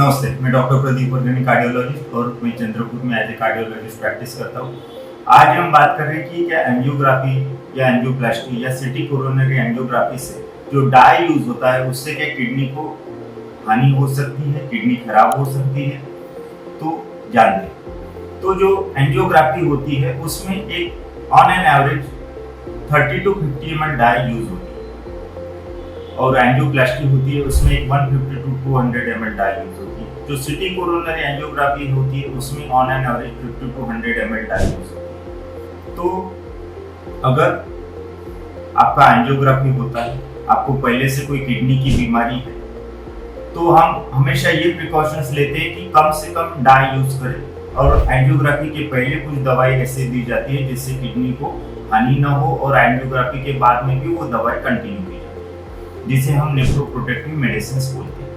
नमस्ते, मैं doctor Pradeep वर्गनी cardiologist और मैं चंद्रपुर में एज ए कार्डियोलॉजिस्ट प्रैक्टिस करता हूँ। आज हम बात कर रहे हैं कि क्या एंजियोग्राफी या एंजियोप्लास्टी या सिटी कोरोनरी एंजियोग्राफी से जो डाई यूज होता है उससे क्या किडनी को हानि हो सकती है, किडनी खराब हो सकती है। तो जान लें, तो जो एंजियोग्राफी होती है उसमें एक on an average 30 to 50 ml dye use होती है और एंजियोप्लास्टी होती है उसमें 150 to 200 ml डाई यूज होती है। जो सिटी कोरोनरी एंजियोग्राफी होती है उसमें on an average 50 to 100 ml dye use होती है। तो अगर आपका एंजियोग्राफी होता है, आपको पहले से कोई किडनी की बीमारी है, तो हम हमेशा ये प्रिकॉशंस लेते हैं कि कम से कम डाई यूज करें और एंजियोग्राफी के पहले कुछ दवाई ऐसे दी जाती है जिससे किडनी को हानि ना हो और एंजियोग्राफी के बाद में भी वो दवाई कंटिन्यू की जाती है, जिसे हम नेफ्रोप्रोटेक्टिव मेडिसिन बोलते हैं।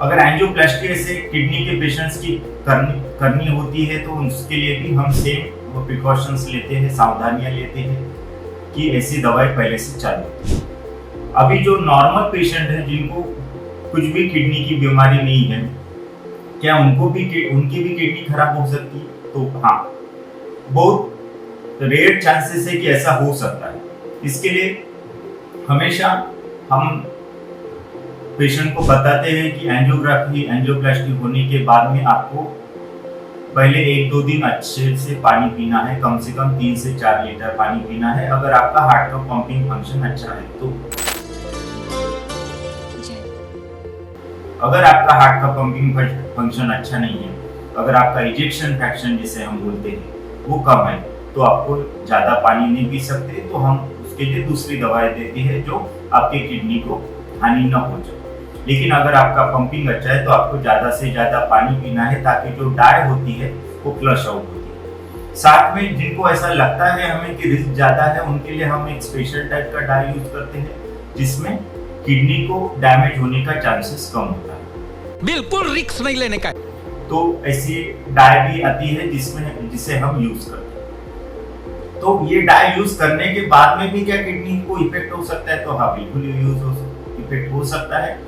अगर एंजियोप्लास्टी ऐसे किडनी के पेशेंट्स की करनी होती है तो उसके लिए भी हम सेम प्रिकॉशंस लेते हैं, सावधानियां लेते हैं कि ऐसी दवाई पहले से चालू होती है। अभी जो नॉर्मल पेशेंट है जिनको कुछ भी किडनी की बीमारी नहीं है, क्या उनकी भी किडनी खराब हो सकती है? तो हाँ, बहुत रेयर चांसेस है कि ऐसा हो सकता है। इसके लिए हमेशा हम पेशेंट को बताते हैं कि एंजियोप्लास्टी होने के बाद में आपको पहले 1-2 दिन अच्छे से पानी पीना है, कम से कम 3 से 4 लीटर पानी पीना है अगर आपका हार्ट का पंपिंग फंक्शन अच्छा है तो। अगर आपका हार्ट का पंपिंग फंक्शन अच्छा नहीं है, अगर आपका इजेक्शन फ्रैक्शन जिसे हम बोलते हैं वो कम है, तो आपको ज़्यादा पानी नहीं पी सकते, तो हम उसके लिए दूसरी दवाई देती है जो आपके किडनी को हानि न हो जाए। लेकिन अगर आपका पंपिंग अच्छा है तो आपको ज़्यादा से ज़्यादा पानी पीना है ताकि जो डाई होती है वो फ्लश आउट होती है। साथ में जिनको ऐसा लगता है हमें कि रिस्क ज़्यादा है, उनके लिए हम एक स्पेशल टाइप का डाई यूज करते हैं जिसमें किडनी को डैमेज होने का चांसेस कम होता है। बिल्कुल रिस्क नहीं लेने का। तो ऐसी डाई भी आती है जिसे हम यूज करते हैं। तो ये डाई यूज करने के बाद में भी क्या किडनी को इफेक्ट हो सकता है? तो हाँ, बिल्कुल इफेक्ट हो सकता है,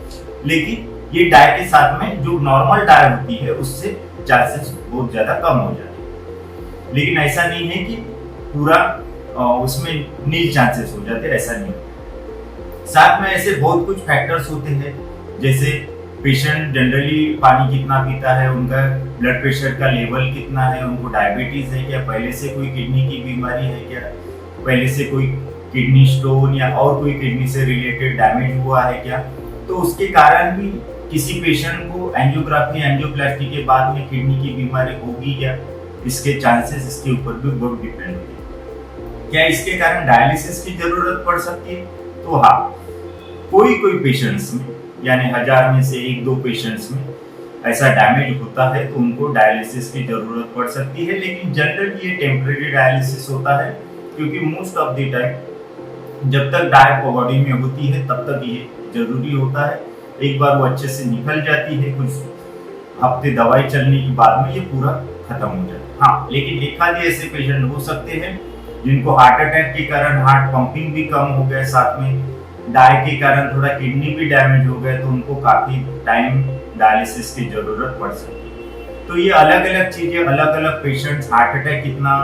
लेकिन ये डाई के साथ में जो नॉर्मल डाई होती है उससे चांसेस बहुत ज्यादा कम हो जाते हैं। लेकिन ऐसा नहीं है कि पूरा उसमें नील चांसेस हो जाते, ऐसा नहीं होता। साथ में ऐसे बहुत कुछ फैक्टर्स होते हैं, जैसे पेशेंट जनरली पानी कितना पीता है, उनका ब्लड प्रेशर का लेवल कितना है, उनको डायबिटीज है क्या, पहले से कोई किडनी की बीमारी है क्या, पहले से कोई किडनी स्टोन या और कोई किडनी से रिलेटेड डैमेज हुआ है क्या। तो उसके कारण भी किसी पेशेंट को एंजियोप्लास्टी के बाद में किडनी की बीमारी होगी क्या, इसके चांसेस इसके ऊपर भी बहुत डिपेंड होते हैं। क्या इसके कारण डायलिसिस की जरूरत पड़ सकती है? तो हाँ, कोई पेशेंट्स में, यानी 1000 में से 1-2 पेशेंट्स में ऐसा डैमेज होता है तो उनको डायलिसिस की जरूरत पड़ सकती है। लेकिन जनरली ये टेम्परेरी डायलिसिस होता है, क्योंकि मोस्ट ऑफ द टाइम जब तक डाई बॉडी में होती है तब तक ये जरूरी होता है। एक बार वो अच्छे से निकल जाती है, कुछ हफ्ते दवाई चलने के बाद में ये पूरा खत्म हो जाता है। हाँ, लेकिन एक आधे ऐसे पेशेंट हो सकते हैं जिनको हार्ट अटैक के कारण हार्ट पंपिंग भी कम हो गया, साथ में डाई के कारण थोड़ा किडनी भी डैमेज हो गया, तो उनको काफी टाइम डायलिसिस की जरूरत पड़ सकती है। तो ये अलग अलग चीजें, अलग अलग पेशेंट्स, हार्ट अटैक कितना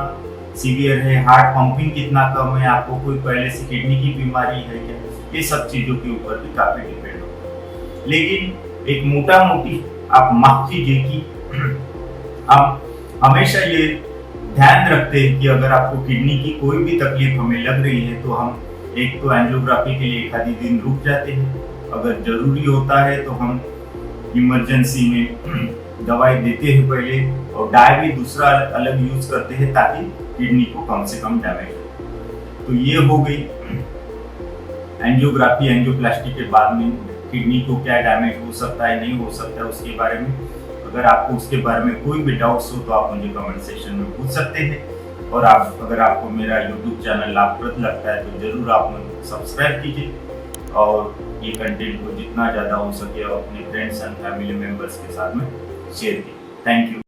सीवियर है, हार्ट पंपिंग कितना कम है, आपको कोई पहले से किडनी की बीमारी है क्या, ये सब चीजों के ऊपर भी काफी डिपेंड होता है। लेकिन एक मोटा मोटी आप माफ कीजिए कि हम हमेशा ये ध्यान रखते हैं कि अगर आपको किडनी की कोई भी तकलीफ हमें लग रही है तो हम एक तो एंजियोग्राफी के लिए 1 आधी दिन रुक जाते हैं, अगर जरूरी होता है तो हम इमरजेंसी में दवाई देते हैं पहले, और डाई भी दूसरा अलग यूज करते हैं ताकि किडनी को कम से कम डैमेज हो। तो ये हो गई एंजियोप्लास्टी के बाद में किडनी को क्या डैमेज हो सकता है, नहीं हो सकता है, उसके बारे में। अगर आपको उसके बारे में कोई भी डाउट्स हो तो आप मुझे कमेंट सेक्शन में पूछ सकते हैं। और अगर आपको मेरा YouTube चैनल लाभप्रद लगता है तो जरूर आप मुझे सब्सक्राइब कीजिए और ये कंटेंट को जितना ज़्यादा हो सके अपने फ्रेंड्स एंड फैमिली मेम्बर्स के साथ में शेयर कीजिए। Thank you.